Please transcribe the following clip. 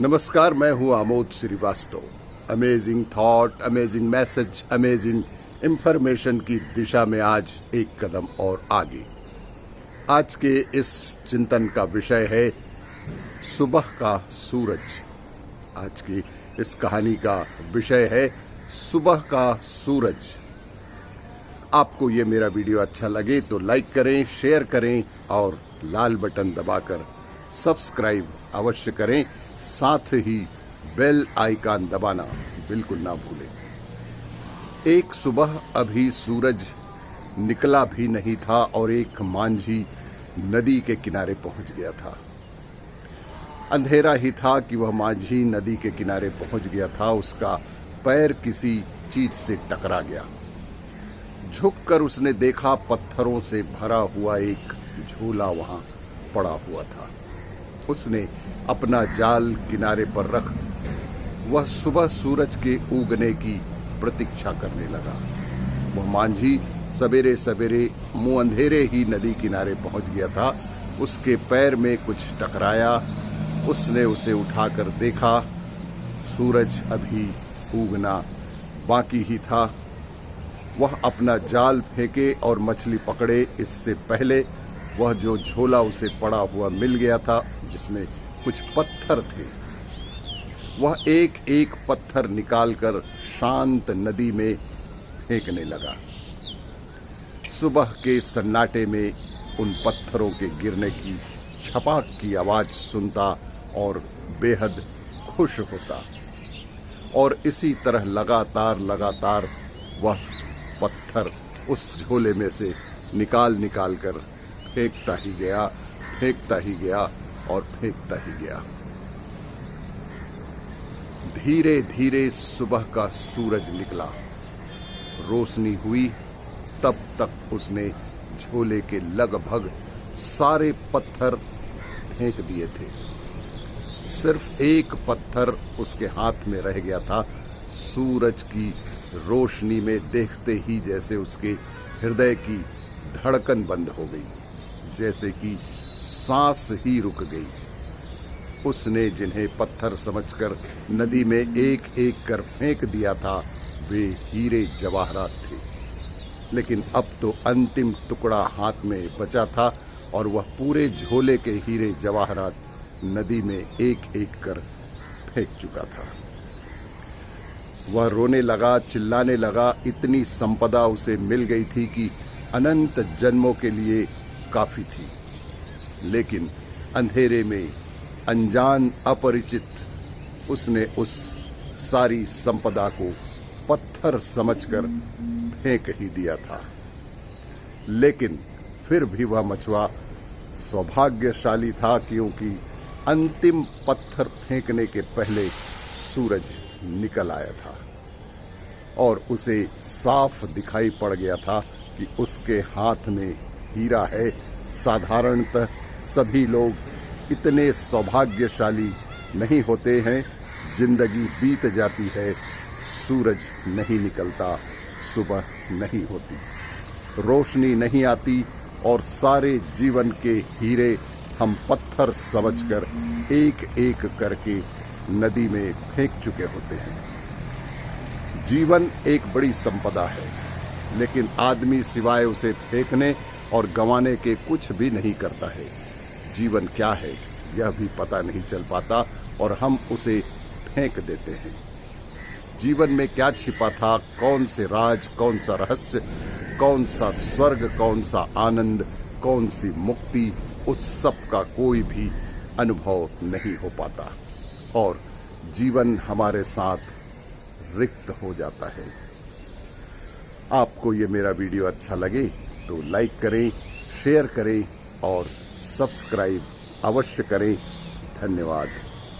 नमस्कार, मैं हूं Amod Srivastava. Amazing thought, amazing message, amazing information की दिशा में आज एक कदम और आगे। आज के इस चिंतन का विषय है सुबह का सूरज। आज की इस कहानी का विषय है सुबह का सूरज। आपको ये मेरा वीडियो अच्छा लगे तो लाइक करें, शेयर करें और लाल बटन दबाकर सब्सक्राइब अवश्य करें। साथ ही बेल आइकन दबाना बिल्कुल ना भूलें। एक सुबह अभी सूरज निकला भी नहीं था और एक मांझी नदी के किनारे पहुंच गया था। अंधेरा ही था कि वह मांझी नदी के किनारे पहुंच गया था। उसका पैर किसी चीज से टकरा गया। झुककर उसने देखा पत्थरों से भरा हुआ एक झूला वहां पड़ा हुआ था। उसने अपना जाल किनारे पर रख वह सुबह सूरज के उगने की प्रतीक्षा करने लगा। वह मांझी सवेरे सवेरे मुंह अंधेरे ही नदी किनारे पहुंच गया था। उसके पैर में कुछ टकराया। उसने उसे उठाकर देखा। सूरज अभी उगना बाकी ही था। वह अपना जाल फेंके और मछली पकड़े इससे पहले वह जो झोला उसे पड़ा हुआ मिल गया था, जिसमें कुछ पत्थर थे, वह एक एक पत्थर निकालकर शांत नदी में फेंकने लगा। सुबह के सन्नाटे में उन पत्थरों के गिरने की छपाक की आवाज सुनता और बेहद खुश होता। और इसी तरह लगातार वह पत्थर उस झोले में से निकाल कर फेंकता ही गया और फेंकता ही गया। धीरे धीरे सुबह का सूरज निकला। रोशनी हुई। तब तक उसने झोले के लगभग सारे पत्थर फेंक दिए थे। सिर्फ एक पत्थर उसके हाथ में रह गया था। सूरज की रोशनी में देखते ही जैसे उसके हृदय की धड़कन बंद हो गई, जैसे कि सांस ही रुक गई। उसने जिन्हें पत्थर समझकर नदी में एक एक कर फेंक दिया था, वे हीरे जवाहरात थे। लेकिन अब तो अंतिम टुकड़ा हाथ में बचा था और वह पूरे झोले के हीरे जवाहरात नदी में एक एक कर फेंक चुका था। वह रोने लगा, चिल्लाने लगा। इतनी संपदा उसे मिल गई थी कि अनंत जन्मों के लिए काफी थी। लेकिन अंधेरे में अनजान अपरिचित उसने उस सारी संपदा को पत्थर समझकर फेंक ही दिया था। लेकिन फिर भी वह मछुआ सौभाग्यशाली था, क्योंकि अंतिम पत्थर फेंकने के पहले सूरज निकल आया था और उसे साफ दिखाई पड़ गया था कि उसके हाथ में हीरा है। साधारणतः सभी लोग इतने सौभाग्यशाली नहीं होते हैं। जिंदगी बीत जाती है, सूरज नहीं निकलता, सुबह नहीं होती, रोशनी नहीं आती और सारे जीवन के हीरे हम पत्थर समझकर एक एक करके नदी में फेंक चुके होते हैं। जीवन एक बड़ी संपदा है, लेकिन आदमी सिवाय उसे फेंकने और गंवाने के कुछ भी नहीं करता है। जीवन क्या है यह भी पता नहीं चल पाता और हम उसे फेंक देते हैं। जीवन में क्या छिपा था, कौन से राज, कौन सा रहस्य, कौन सा स्वर्ग, कौन सा आनंद, कौन सी मुक्ति, उस सब का कोई भी अनुभव नहीं हो पाता और जीवन हमारे साथ रिक्त हो जाता है। आपको ये मेरा वीडियो अच्छा लगे तो लाइक करें, शेयर करें और सब्सक्राइब अवश्य करें। धन्यवाद।